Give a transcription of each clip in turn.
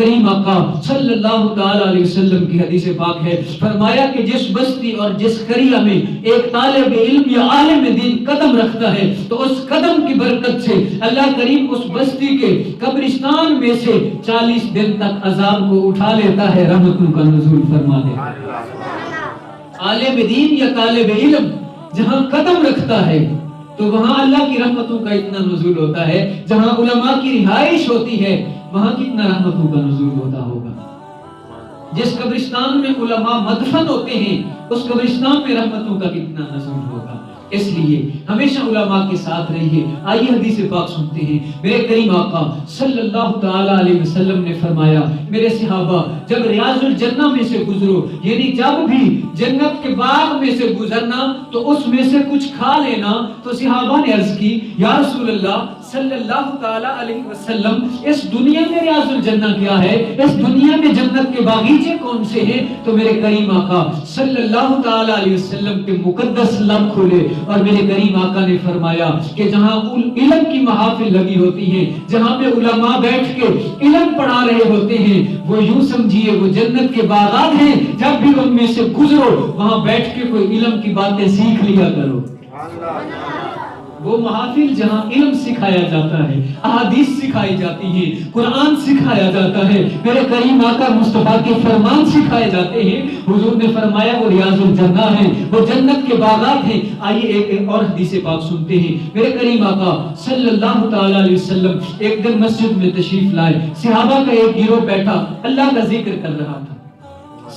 کریم آقا صلی اللہ تعالی علیہ وسلم کی حدیث پاک ہے، فرمایا کہ جس بستی اور جس قریہ میں ایک طالب علم یا عالم دین قدم رکھتا ہے تو اس قدم کی برکت سے اللہ کریم اس بستی کے قبرستان میں سے 40 دن تک عذاب کو اٹھا لیتا ہے، رحمتوں کا نزول فرما دیتا ہے۔ عالم دین یا طالب علم جہاں قدم رکھتا ہے تو وہاں اللہ کی رحمتوں کا اتنا نزول ہوتا ہے، جہاں علماء کی رہائش ہوتی ہے وہاں کتنا رحمتوں کا نزول ہوتا ہوگا۔ جس قبرستان میں علماء مدفن ہوتے ہیں اس قبرستان میں رحمتوں کا کتنا نزول ہوگا۔ اس لیے ہمیشہ علماء کے ساتھ رہیے۔ آئیے حدیث پاک سنتے ہیں۔ میرے کریم آقا صلی اللہ تعالی علیہ وسلم نے فرمایا، میرے صحابہ جب ریاض الجنہ میں سے گزرو، یعنی جب بھی جنت کے باغ میں سے گزرنا تو اس میں سے کچھ کھا لینا، تو صحابہ نے عرض کی یا رسول اللہ صلی اللہ تعالی علیہ وسلم اس دنیا میں ریاض الجنہ کیا ہے، اس دنیا میں جنت کے باغیچے کون سے ہیں؟ تو میرے کریم آقا صلی اللہ تعالی علیہ وسلم کے مقدس لب کھولے اور میرے کریم آقا نے فرمایا کہ جہاں علم کی محافل لگی ہوتی ہیں، جہاں پہ علماء بیٹھ کے علم پڑھا رہے ہوتے ہیں، وہ یوں سمجھیے وہ جنت کے باغات ہیں، جب بھی ان میں سے گزرو وہاں بیٹھ کے کوئی علم کی باتیں سیکھ لیا کرو۔ وہ محافل جہاں علم سکھایا جاتا ہے، احادیث سکھائی جاتی ہیں، قرآن سکھایا جاتا ہے، میرے کریم آقا مصطفیٰ کے فرمان سکھائے جاتے ہیں، حضور نے فرمایا وہ ریاض الجنہ ہیں، وہ جنت کے باغات ہیں۔ آئیے ایک اور حدیث پاک سنتے ہیں۔ میرے کریم آقا صلی اللہ تعالی علیہ وسلم ایک دن مسجد میں تشریف لائے، صحابہ کا ایک گروہ بیٹھا اللہ کا ذکر کر رہا تھا،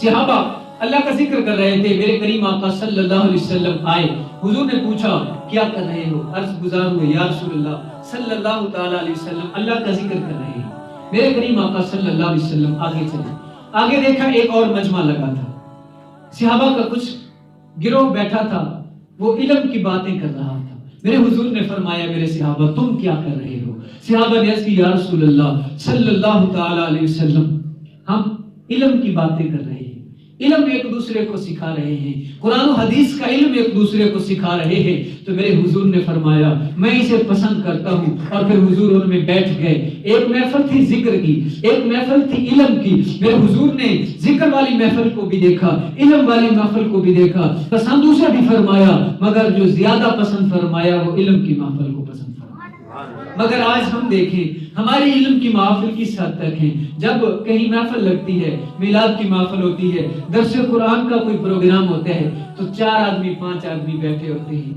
صحابہ اللہ کا ذکر کر رہے تھے۔ میرے کریم آقا صلی اللہ علیہ وسلم آئے، حضور نے پوچھا کیا کر رہے ہو؟ عرض گزار ہوئے یا رسول اللہ صلی اللہ تعالی علیہ وسلم اللہ کا ذکر کر رہے ہیں۔ میرے کریم آقا صلی اللہ علیہ وسلم آگے چلے، آگے دیکھا ایک اور مجمع لگا تھا، صحابہ کا کچھ گروہ بیٹھا تھا، وہ علم کی باتیں کر رہا تھا۔ میرے حضور نے فرمایا میرے صحابہ تم کیا کر رہے ہو؟ صحابہ نے عرض کی یا رسول اللہ صلی اللہ تعالی علیہ وسلم ہم علم کی باتیں کر رہے ہیں، علم ایک دوسرے کو سکھا رہے ہیں، قرآن و حدیث کا علم ایک دوسرے کو سکھا رہے ہیں۔ تو میرے حضور نے فرمایا میں اسے پسند کرتا ہوں، اور پھر حضور ان میں بیٹھ گئے۔ ایک محفل تھی ذکر کی، ایک محفل تھی علم کی۔ میرے حضور نے ذکر والی محفل کو بھی دیکھا، علم والی محفل کو بھی دیکھا، پسند اسے بھی فرمایا، مگر جو زیادہ پسند فرمایا وہ علم کی محفل کو پسند فرمایا۔ مگر آج ہم دیکھیں ہماری علم کی محفل کس حد تک ہے۔ جب کہیں محفل لگتی ہے، میلاد کی محفل ہوتی ہے، درس قرآن کا کوئی پروگرام ہوتا ہے تو 4 آدمی 5 آدمی بیٹھے ہوتے ہیں،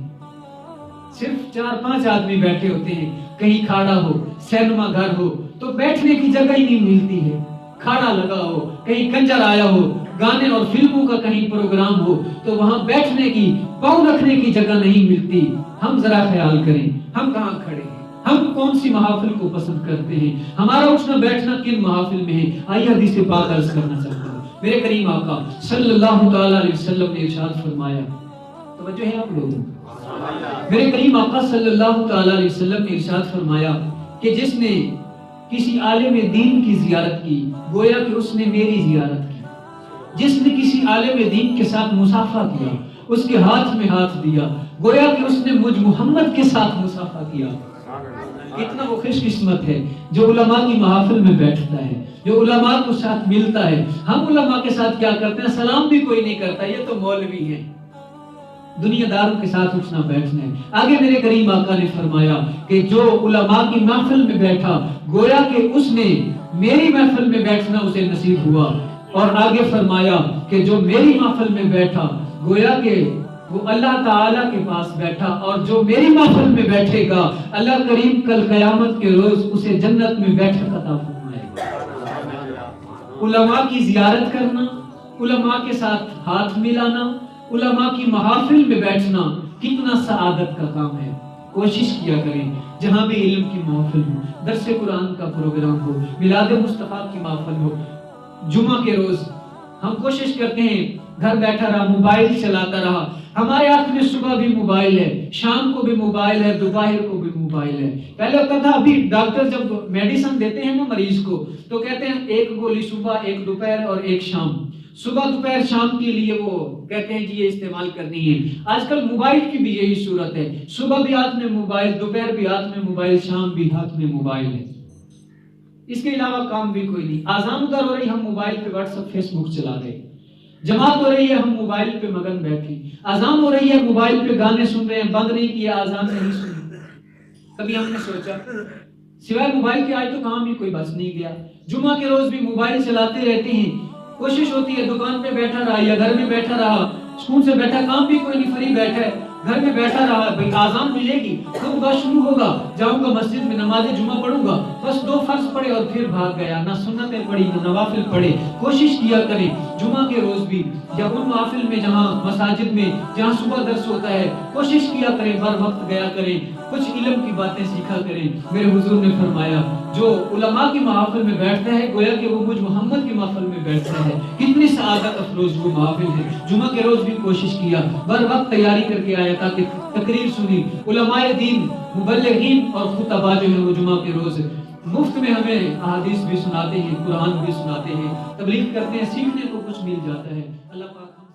صرف 4-5 آدمی بیٹھے ہوتے ہیں۔ کہیں کھاڑا ہو، سینما گھر ہو تو بیٹھنے کی جگہ ہی نہیں ملتی ہے، کھاڑا لگا ہو، کہیں کنجر آیا ہو، گانے اور فلموں کا کہیں پروگرام ہو تو وہاں بیٹھنے کی، پاؤں رکھنے کی جگہ نہیں ملتی۔ ہم ذرا خیال کریں ہم کہاں کھڑے ہیں، ہم کون سی محافل کو پسند کرتے ہیں، ہمارا اٹھنا بیٹھنا کن محافل میں ہے۔ آئیے حدیث پاک عرض کرنا چاہتا ہوں۔ میرے کریم آقا صلی اللہ تعالی علیہ وسلم نے ارشاد فرمایا، توجہ ہے آپ لوگوں، میرے کریم آقا صلی اللہ تعالی علیہ وسلم نے ارشاد فرمایا کہ جس نے کسی عالم دین کی زیارت کی گویا کہ اس نے میری زیارت کی، جس نے کسی عالم دین کے ساتھ مصافحہ کیا، اس کے ہاتھ میں ہاتھ دیا، گویا کہ اس نے مجھ محمد کے ساتھ مصافحہ کیا۔ اتنا وہ خوش قسمت ہے جو علماء کی محافل میں بیٹھتا ہے، جو علماء کو ساتھ ملتا ہے۔ ہم علماء کے ساتھ کیا کرتے ہیں؟ سلام بھی کوئی نہیں کرتا، یہ تو مولوی ہیں، دنیا داروں کے ساتھ اٹھنا بیٹھنا ہے۔ آگے میرے کریم آقا نے فرمایا کہ جو علماء کی محفل میں بیٹھا گویا کہ اس نے میری محفل میں بیٹھنا اسے نصیب ہوا، اور آگے فرمایا کہ جو میری محفل میں بیٹھا گویا کہ وہ اللہ تعالیٰ کے پاس بیٹھا، اور جو میری محفل میں بیٹھے گا اللہ کریم کل قیامت کے روز اسے جنت میں بیٹھک عطا فرمائے گا۔ علماء کی زیارت کرنا، علماء کے ساتھ ہاتھ ملانا، علماء کی محافل میں بیٹھنا کتنا سعادت کا کام ہے۔ کوشش کیا کریں جہاں بھی علم کی محفل ہو، درس قرآن کا پروگرام ہو، میلاد مصطفیٰ کی محفل ہو، جمعہ کے روز ہم کوشش کرتے ہیں گھر بیٹھا رہا، موبائل چلاتا رہا۔ ہمارے ہاتھ میں صبح بھی موبائل ہے، شام کو بھی موبائل ہے، دوپہر کو بھی موبائل ہے۔ پہلے ہوتا تھا، ابھی ڈاکٹر جب میڈیسن دیتے ہیں نا مریض کو تو کہتے ہیں ایک گولی صبح، ایک دوپہر اور ایک شام۔ صبح دوپہر شام کے لیے وہ کہتے ہیں جی یہ استعمال کرنی ہے۔ آج کل موبائل کی بھی یہی صورت ہے، صبح بھی ہاتھ میں موبائل، دوپہر بھی ہاتھ میں موبائل، شام بھی ہاتھ میں موبائل ہے۔ اس کے علاوہ کام بھی کوئی نہیں. آزان ادھر ہو رہی، ہم موبائل پہ واٹس ایپ فیس بک چلا رہے. جماعت ہو رہی ہے، ہم موبائل پہ مگن بیٹھے. آزان ہو رہی ہے، موبائل پہ گانے سن رہے ہیں، بند نہیں کیا آزان نہیں سنی. کبھی ہم نے سوچا سوائے موبائل کے آج تو کام بھی کوئی بس نہیں گیا. جمعہ کے روز بھی موبائل چلاتے رہتے ہیں. کوشش ہوتی ہے دکان پہ بیٹھا رہا یا گھر میں بیٹھا رہا، اسکول سے بیٹھا، کام بھی کوئی نہیں، فری بیٹھا ہے، گھر میں بیٹھا رہا. بھئی آزان ملے گی، خطبہ شروع ہوگا، جاؤں گا مسجد میں نماز جمعہ پڑھوں گا، بس 2 فرض پڑھے اور پھر بھاگ گیا. نہ سنتیں پڑھی نہ نوافل پڑھے. کوشش کیا کریں جمعہ کے روز بھی یا ان محافل میں جہاں مساجد میں جہاں صبح درس ہوتا ہے، کوشش کیا کریں بر وقت گیا کریں، کچھ علم کی باتیں سیکھا کریں. میرے حضور نے فرمایا جو علماء کی محافل میں بیٹھتا ہے گویا کہ وہ مجھ محمد کی محفل میں بیٹھتا ہے. کتنی سعادت افروز وہ محافل ہے. جمعہ کے روز بھی کوشش کیا، بر وقت تیاری کر کے آیا تاکہ تقریر سنی. علماء دین، مبلغین اور خطباء جو ہیں وہ جمعہ کے روز مفت میں ہمیں احادیث بھی سناتے ہیں، قرآن بھی سناتے ہیں، تبلیغ کرتے ہیں، سیکھنے کو کچھ مل جاتا ہے. اللہ پاک